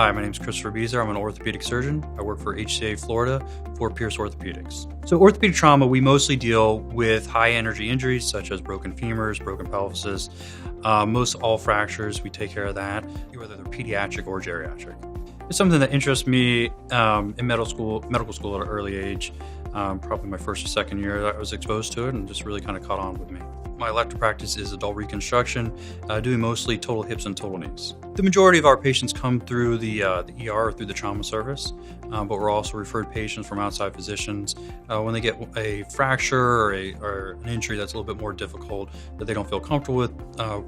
Hi, my name is Christopher Beiser. I'm an orthopedic surgeon. I work for HCA Florida for Pierce Orthopedics. So orthopedic trauma, we mostly deal with high energy injuries such as broken femurs, broken pelvises. Most all fractures, we take care of that, whether they're pediatric or geriatric. It's something that interests me in medical school at an early age. Probably my first or second year I was exposed to it and just really kind of caught on with me. My elective practice is adult reconstruction, doing mostly total hips and total knees. The majority of our patients come through the ER or through the trauma service, but we're also referred patients from outside physicians when they get a fracture or an injury that's a little bit more difficult that they don't feel comfortable with.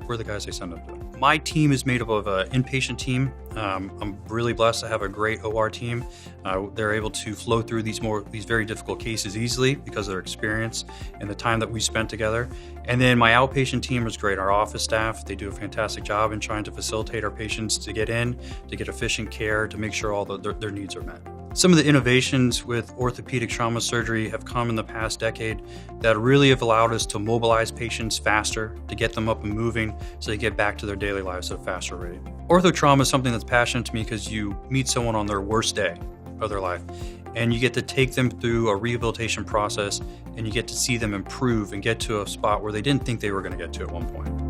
We're the guys they send them to. My team is made up of an inpatient team. I'm really blessed to have a great OR team. They're able to flow through these very difficult cases easily because of their experience and the time that we spent together. And then my outpatient team is great. Our office staff, they do a fantastic job in trying to facilitate our patients to get in, to get efficient care, to make sure all their needs are met. Some of the innovations with orthopedic trauma surgery have come in the past decade that really have allowed us to mobilize patients faster, to get them up and moving so they get back to their daily lives at a faster rate. Ortho trauma is something that's passionate to me because you meet someone on their worst day of their life and you get to take them through a rehabilitation process and you get to see them improve and get to a spot where they didn't think they were going to get to at one point.